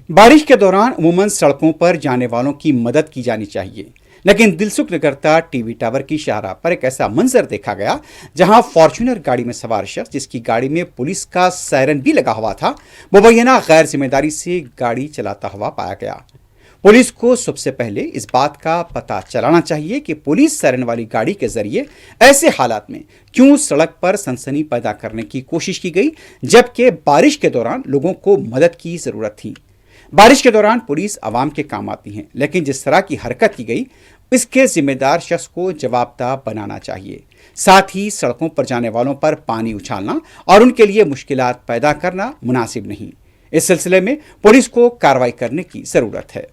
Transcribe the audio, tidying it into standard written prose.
बारिश के दौरान अमूमन सड़कों पर जाने वालों की मदद की जानी चाहिए, लेकिन दिलसुख नगरता टीवी टावर की शाहराह पर एक ऐसा मंजर देखा गया जहां फॉर्च्यूनर गाड़ी में सवार शख्स, जिसकी गाड़ी में पुलिस का सायरन भी लगा हुआ था, मुबैना गैर जिम्मेदारी से गाड़ी चलाता हुआ पाया गया। पुलिस को सबसे पहले इस बात का पता चलाना चाहिए कि पुलिस सायरन वाली गाड़ी के जरिए ऐसे हालात में क्यों सड़क पर सनसनी पैदा करने की कोशिश की गई, जबकि बारिश के दौरान लोगों को मदद की जरूरत थी। बारिश के दौरान पुलिस आवाम के काम आती है, लेकिन जिस तरह की हरकत की गई इसके जिम्मेदार शख्स को जवाबदेह बनाना चाहिए। साथ ही सड़कों पर जाने वालों पर पानी उछालना और उनके लिए मुश्किलात पैदा करना मुनासिब नहीं। इस सिलसिले में पुलिस को कार्रवाई करने की जरूरत है।